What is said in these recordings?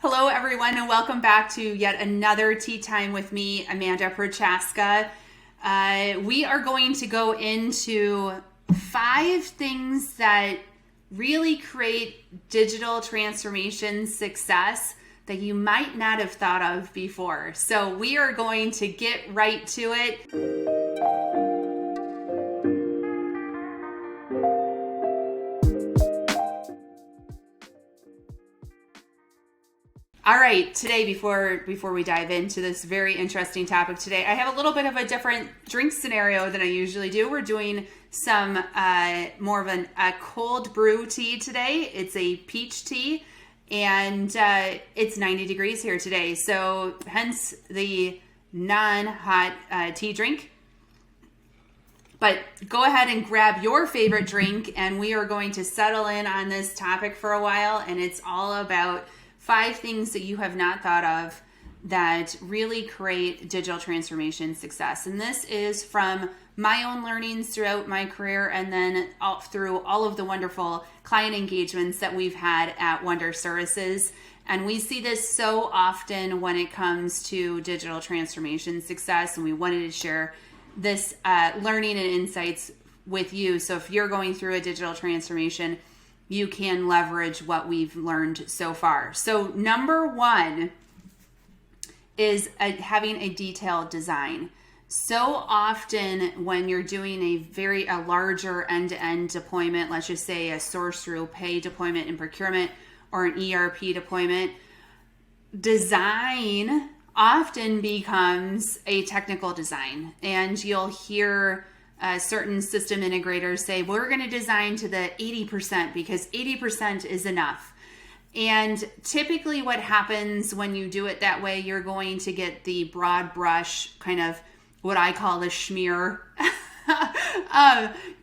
Hello, everyone, and welcome back to yet another Tea Time with me, Amanda Prochaska. We are going to go into 5 things that really create digital transformation success that you might not have thought of before. So we are going to get right to it. All right, today, before we dive into this very interesting topic today, I have a little bit of a different drink scenario than I usually do. We're doing some more of a cold brew tea today. It's a peach tea, and it's 90 degrees here today, so hence the non-hot tea drink. But go ahead and grab your favorite drink, and we are going to settle in on this topic for a while, and it's all about 5 things that you have not thought of that really create digital transformation success. And this is from my own learnings throughout my career, and then through all of the wonderful client engagements that we've had at Wonder Services. And we see this so often when it comes to digital transformation success, and we wanted to share this learning and insights with you. So if you're going through a digital transformation, you can leverage what we've learned so far. So number 1 is having a detailed design. So often when you're doing a larger end-to-end deployment, let's just say a source through pay deployment in procurement or an ERP deployment, design often becomes a technical design. And you'll hear certain system integrators say, we're going to design to the 80% because 80% is enough. And typically what happens when you do it that way, you're going to get the broad brush kind of what I call the schmear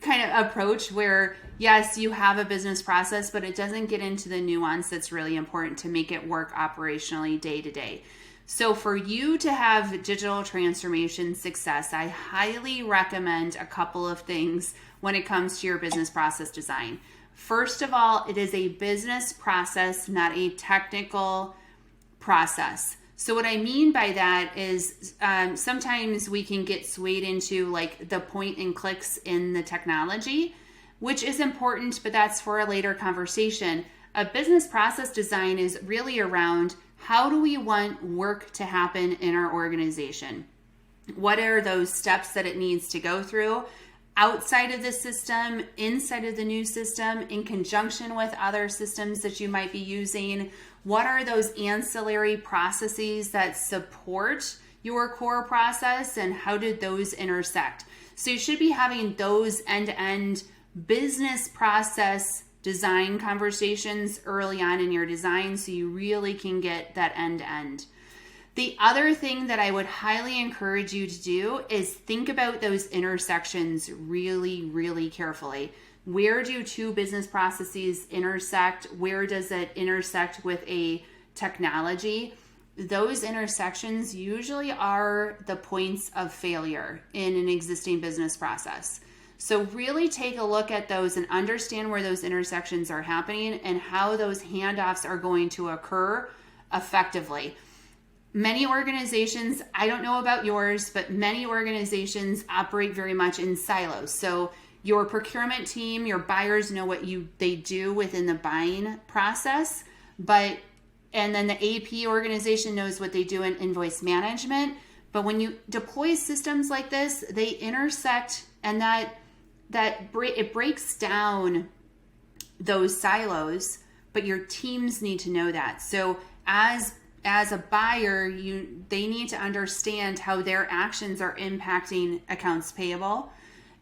kind of approach where, yes, you have a business process, but it doesn't get into the nuance that's really important to make it work operationally day to day. So for you to have digital transformation success, I highly recommend a couple of things when it comes to your business process design. First of all, it is a business process, not a technical process. So what I mean by that is sometimes we can get swayed into like the point and clicks in the technology, which is important, but that's for a later conversation. A business process design is really around how do we want work to happen in our organization? What are those steps that it needs to go through outside of the system, inside of the new system, in conjunction with other systems that you might be using? What are those ancillary processes that support your core process, and how did those intersect? So you should be having those end-to-end business process design conversations early on in your design so you really can get that end-to-end. The other thing that I would highly encourage you to do is think about those intersections really, really carefully. Where do 2 business processes intersect? Where does it intersect with a technology? Those intersections usually are the points of failure in an existing business process. So really take a look at those and understand where those intersections are happening and how those handoffs are going to occur effectively. Many organizations, I don't know about yours, but many organizations operate very much in silos. So your procurement team, your buyers know what they do within the buying process, and then the AP organization knows what they do in invoice management. But when you deploy systems like this, they intersect, and it breaks down those silos, but your teams need to know that. So as a buyer, they need to understand how their actions are impacting accounts payable,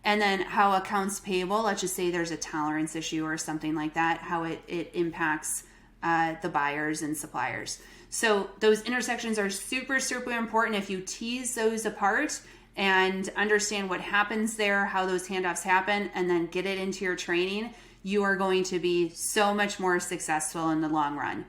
and then how accounts payable, let's just say there's a tolerance issue or something like that, how it impacts the buyers and suppliers. So those intersections are super, super important. If you tease those apart and understand what happens there, how those handoffs happen, and then get it into your training, you are going to be so much more successful in the long run.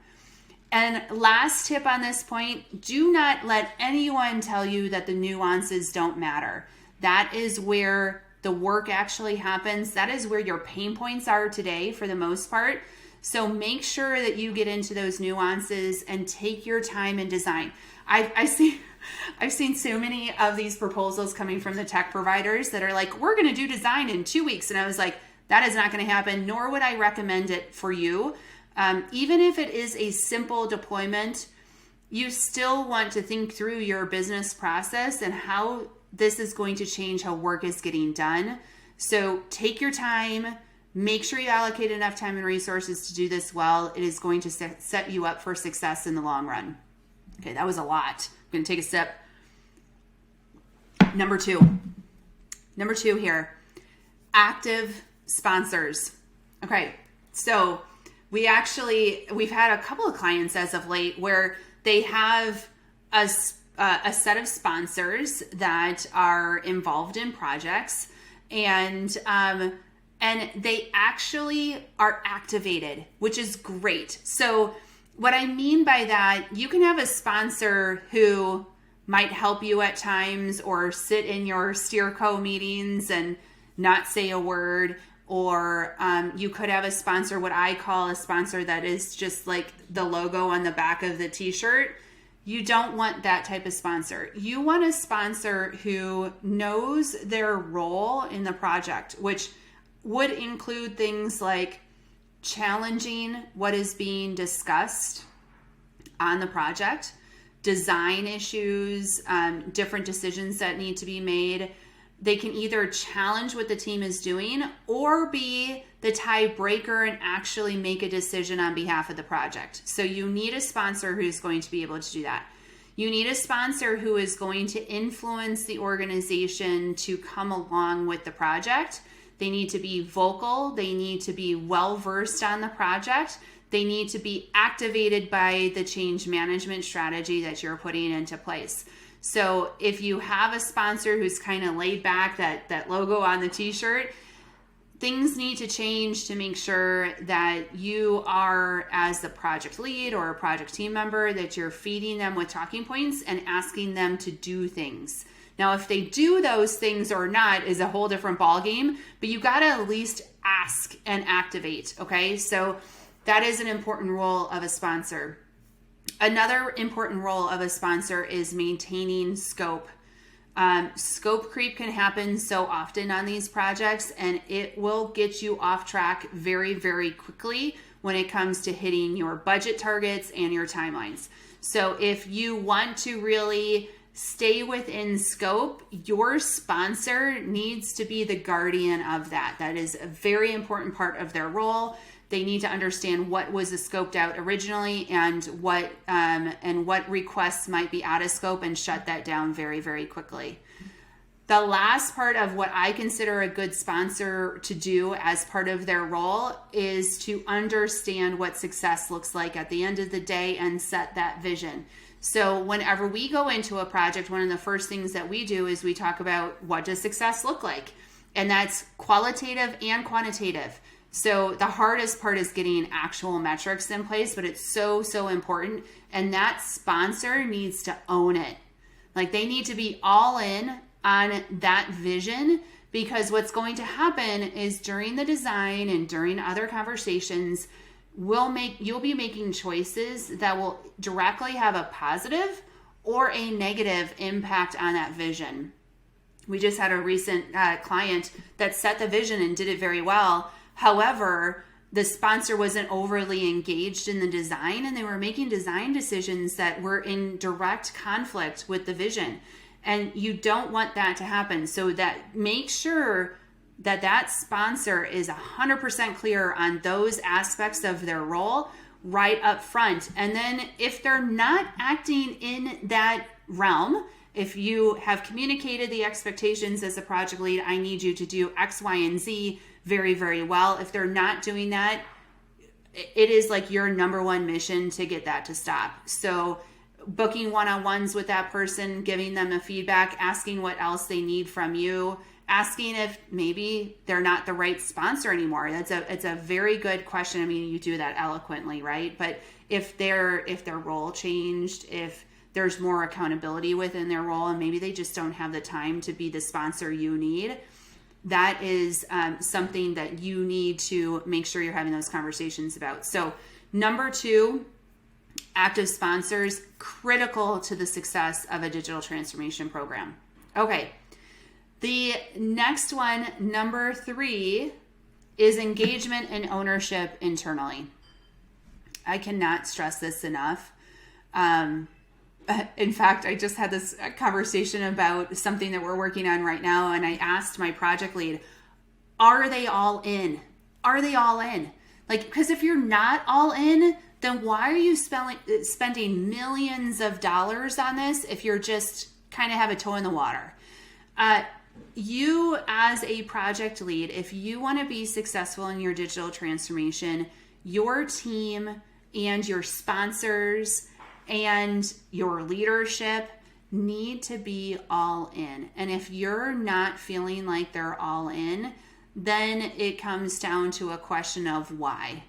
And last tip on this point, do not let anyone tell you that the nuances don't matter. That is where the work actually happens. That is where your pain points are today for the most part. So make sure that you get into those nuances and take your time in design. I've seen so many of these proposals coming from the tech providers that are like, we're going to do design in 2 weeks. And I was like, that is not going to happen, nor would I recommend it for you. Even if it is a simple deployment, you still want to think through your business process and how this is going to change how work is getting done. So take your time, make sure you allocate enough time and resources to do this well. It is going to set you up for success in the long run. Okay, that was a lot. I'm going to take a sip. Number two here, active sponsors. Okay, so we've had a couple of clients as of late where they have a set of sponsors that are involved in projects, and they actually are activated, which is great. So what I mean by that, you can have a sponsor who might help you at times or sit in your steerco meetings and not say a word, or you could have a sponsor, what I call a sponsor that is just like the logo on the back of the t-shirt. You don't want that type of sponsor. You want a sponsor who knows their role in the project, which would include things like challenging what is being discussed on the project, design issues, different decisions that need to be made. They can either challenge what the team is doing or be the tiebreaker and actually make a decision on behalf of the project. So you need a sponsor who's going to be able to do that. You need a sponsor who is going to influence the organization to come along with the project. They need to be vocal. They need to be well-versed on the project. They need to be activated by the change management strategy that you're putting into place. So if you have a sponsor who's kind of laid back, that logo on the t-shirt, things need to change to make sure that you are, as the project lead or a project team member, that you're feeding them with talking points and asking them to do things. Now, if they do those things or not is a whole different ballgame, but you got to at least ask and activate, okay? So that is an important role of a sponsor. Another important role of a sponsor is maintaining scope. Scope creep can happen so often on these projects, and it will get you off track very, very quickly when it comes to hitting your budget targets and your timelines. So if you want to really stay within scope, your sponsor needs to be the guardian of that. That is a very important part of their role. They need to understand what was scoped out originally and what requests might be out of scope and shut that down very, very quickly. The last part of what I consider a good sponsor to do as part of their role is to understand what success looks like at the end of the day and set that vision. So whenever we go into a project, one of the first things that we do is we talk about what does success look like? And that's qualitative and quantitative. So the hardest part is getting actual metrics in place, but it's so, so important. And that sponsor needs to own it. Like they need to be all in on that vision, because what's going to happen is during the design and during other conversations, you'll be making choices that will directly have a positive or a negative impact on that vision. We just had a recent client that set the vision and did it very well. However, the sponsor wasn't overly engaged in the design, and they were making design decisions that were in direct conflict with the vision. And you don't want that to happen. So that make sure that sponsor is 100% clear on those aspects of their role right up front. And then if they're not acting in that realm, if you have communicated the expectations as a project lead, I need you to do X, Y, and Z very, very well. If they're not doing that, it is like your number one mission to get that to stop. So booking one-on-ones with that person, giving them a feedback, asking what else they need from you, asking if maybe they're not the right sponsor anymore. It's a very good question. I mean, you do that eloquently, right? But if their role changed, if there's more accountability within their role, and maybe they just don't have the time to be the sponsor you need, that is something that you need to make sure you're having those conversations about. So number 2, active sponsors, critical to the success of a digital transformation program. Okay. The next one, number 3, is engagement and ownership internally. I cannot stress this enough. In fact, I just had this conversation about something that we're working on right now, and I asked my project lead, are they all in? Are they all in? Like, because if you're not all in, then why are you spending millions of dollars on this if you're just kind of have a toe in the water? You as a project lead, if you want to be successful in your digital transformation, your team and your sponsors and your leadership need to be all in. And if you're not feeling like they're all in, then it comes down to a question of why.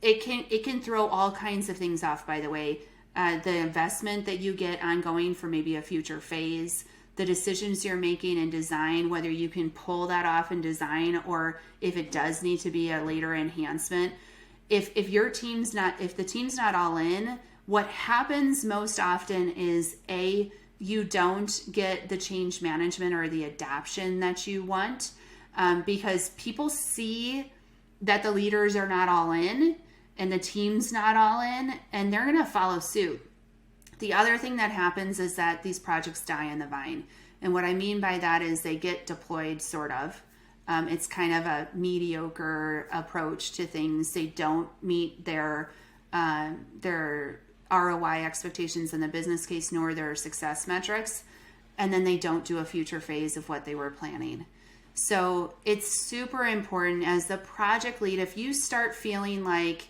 It can throw all kinds of things off, by the way. The investment that you get ongoing for maybe a future phase, the decisions you're making in design, whether you can pull that off in design or if it does need to be a later enhancement. If the team's not all in, what happens most often is you don't get the change management or the adoption that you want, because people see that the leaders are not all in and the team's not all in, and they're going to follow suit. The other thing that happens is that these projects die on the vine. And what I mean by that is they get deployed, sort of. It's kind of a mediocre approach to things. They don't meet their ROI expectations in the business case, nor their success metrics. And then they don't do a future phase of what they were planning. So it's super important as the project lead, if you start feeling like,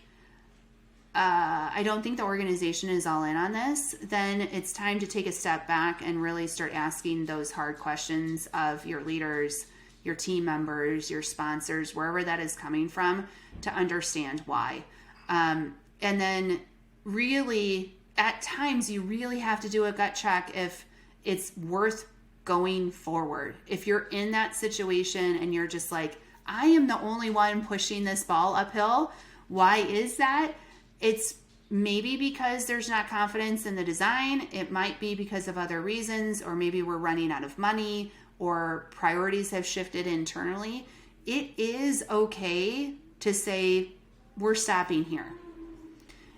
I don't think the organization is all in on this, then it's time to take a step back and really start asking those hard questions of your leaders, your team members, your sponsors, wherever that is coming from, to understand why. And then really, at times, you really have to do a gut check if it's worth going forward. If you're in that situation and you're just like, I am the only one pushing this ball uphill, why is that? It's maybe because there's not confidence in the design. It might be because of other reasons, or maybe we're running out of money, or priorities have shifted internally. It is okay to say, we're stopping here.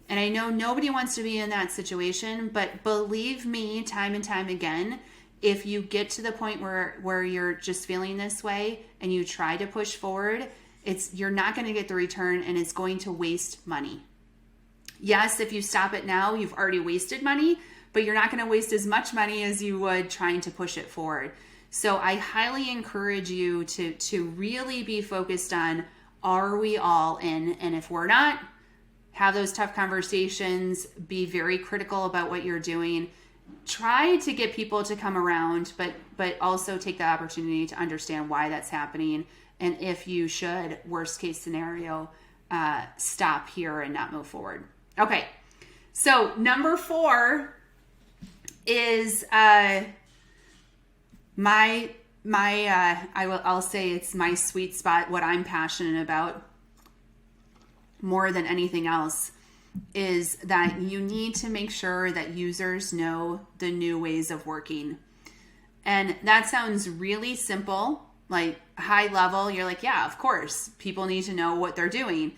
And I know nobody wants to be in that situation, but believe me, time and time again, if you get to the point where you're just feeling this way and you try to push forward, you're not going to get the return, and it's going to waste money. Yes, if you stop it now, you've already wasted money, but you're not going to waste as much money as you would trying to push it forward. So I highly encourage you to really be focused on, are we all in? And if we're not, have those tough conversations, be very critical about what you're doing. Try to get people to come around, but also take the opportunity to understand why that's happening. And if you should, worst case scenario, stop here and not move forward. Okay, so number 4 is I'll say it's my sweet spot. What I'm passionate about more than anything else is that you need to make sure that users know the new ways of working. And that sounds really simple, like high level. You're like, yeah, of course, people need to know what they're doing.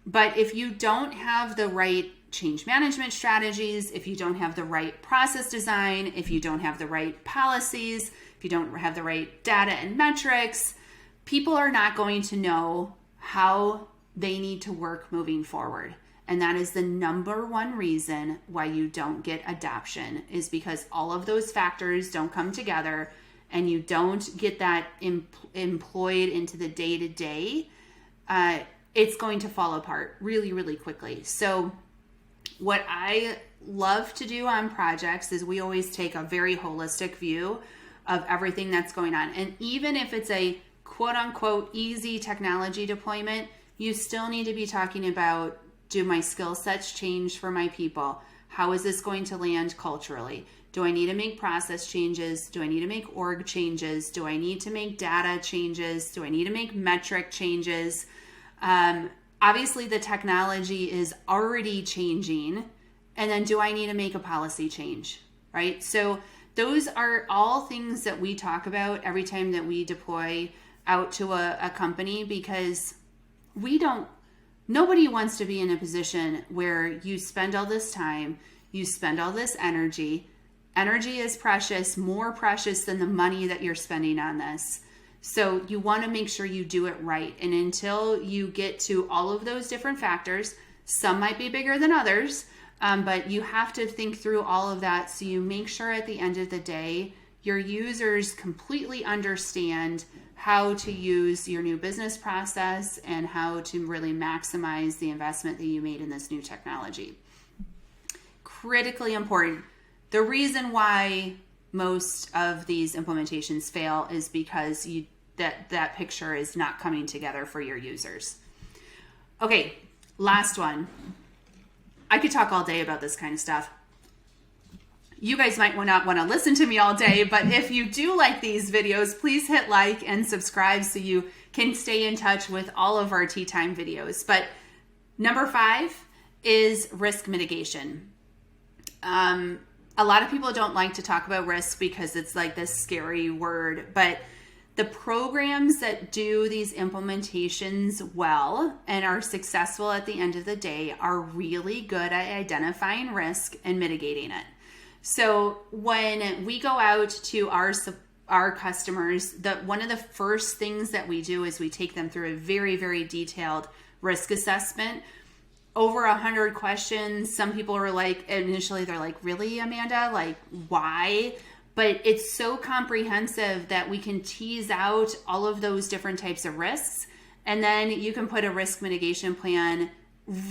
But if you don't have the right change management strategies, if you don't have the right process design, if you don't have the right policies, if you don't have the right data and metrics, people are not going to know how they need to work moving forward. And that is the number one reason why you don't get adoption, is because all of those factors don't come together and you don't get that employed into the day-to-day. It's going to fall apart really, really quickly. So what I love to do on projects is we always take a very holistic view of everything that's going on. And even if it's a quote unquote easy technology deployment, you still need to be talking about, do my skill sets change for my people? How is this going to land culturally? Do I need to make process changes? Do I need to make org changes? Do I need to make data changes? Do I need to make metric changes? Obviously, the technology is already changing. And then do I need to make a policy change, right? So those are all things that we talk about every time that we deploy out to a company, because nobody wants to be in a position where you spend all this time, you spend all this energy. Energy is precious, more precious than the money that you're spending on this. So you want to make sure you do it right. And until you get to all of those different factors, some might be bigger than others, but you have to think through all of that so you make sure at the end of the day, your users completely understand how to use your new business process and how to really maximize the investment that you made in this new technology. Critically important. The reason why most of these implementations fail is because that picture is not coming together for your users. Okay, last one. I could talk all day about this kind of stuff. You guys might not want to listen to me all day, but if you do like these videos, please hit like and subscribe so you can stay in touch with all of our Tea Time videos. But number 5 is risk mitigation. A lot of people don't like to talk about risk because it's like this scary word, but the programs that do these implementations well and are successful at the end of the day are really good at identifying risk and mitigating it. So when we go out to our customers, one of the first things that we do is we take them through a very, very detailed risk assessment. Over 100 questions. Some people are like, initially they're like, really, Amanda? Like, why? But it's so comprehensive that we can tease out all of those different types of risks. And then you can put a risk mitigation plan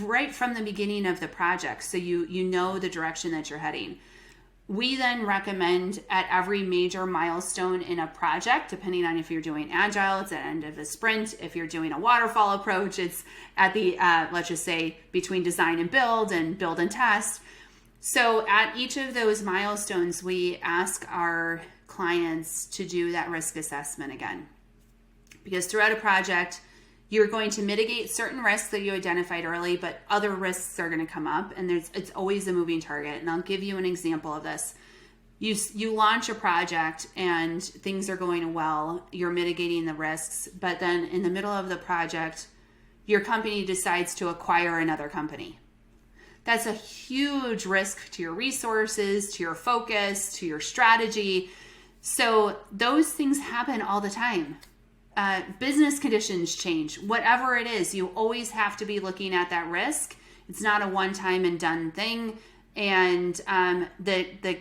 right from the beginning of the project. So you know the direction that you're heading. We then recommend at every major milestone in a project, depending on if you're doing agile, it's at the end of the sprint. If you're doing a waterfall approach, it's at the, let's just say, between design and build and test. So at each of those milestones, we ask our clients to do that risk assessment again. Because throughout a project, you're going to mitigate certain risks that you identified early, but other risks are going to come up, and it's always a moving target. And I'll give you an example of this. You launch a project and things are going well, you're mitigating the risks, but then in the middle of the project, your company decides to acquire another company. That's a huge risk to your resources, to your focus, to your strategy. So those things happen all the time. Business conditions change. Whatever it is, you always have to be looking at that risk. It's not a one-time and done thing. And the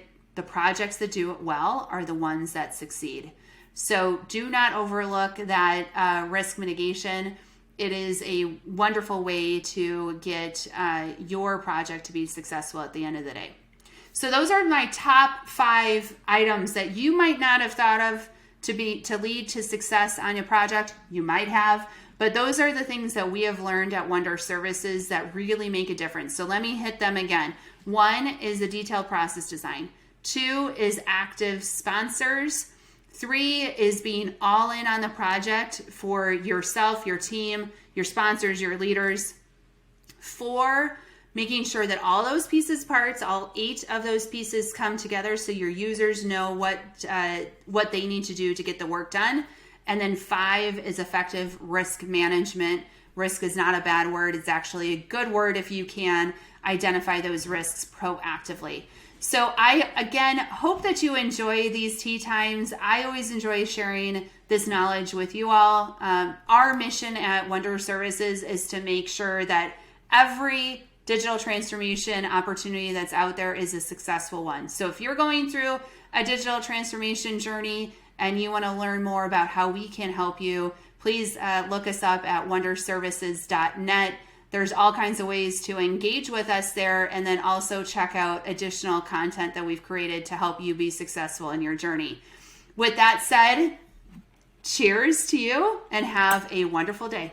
projects that do it well are the ones that succeed. So do not overlook that risk mitigation. It is a wonderful way to get your project to be successful at the end of the day. So those are my top 5 items that you might not have thought of to lead to success on your project. You might have, but those are the things that we have learned at Wonder Services that really make a difference. So let me hit them again. 1 is the detailed process design. 2 is active sponsors. 3 is being all in on the project for yourself, your team, your sponsors, your leaders. 4, making sure that all those pieces, parts, all 8 of those pieces come together so your users know what they need to do to get the work done. And then 5 is effective risk management. Risk is not a bad word. It's actually a good word if you can identify those risks proactively. So I, again, hope that you enjoy these tea times. I always enjoy sharing this knowledge with you all. Our mission at Wonder Services is to make sure that every digital transformation opportunity that's out there is a successful one. So if you're going through a digital transformation journey and you want to learn more about how we can help you, please look us up at wonderservices.net. There's all kinds of ways to engage with us there, and then also check out additional content that we've created to help you be successful in your journey. With that said, cheers to you and have a wonderful day.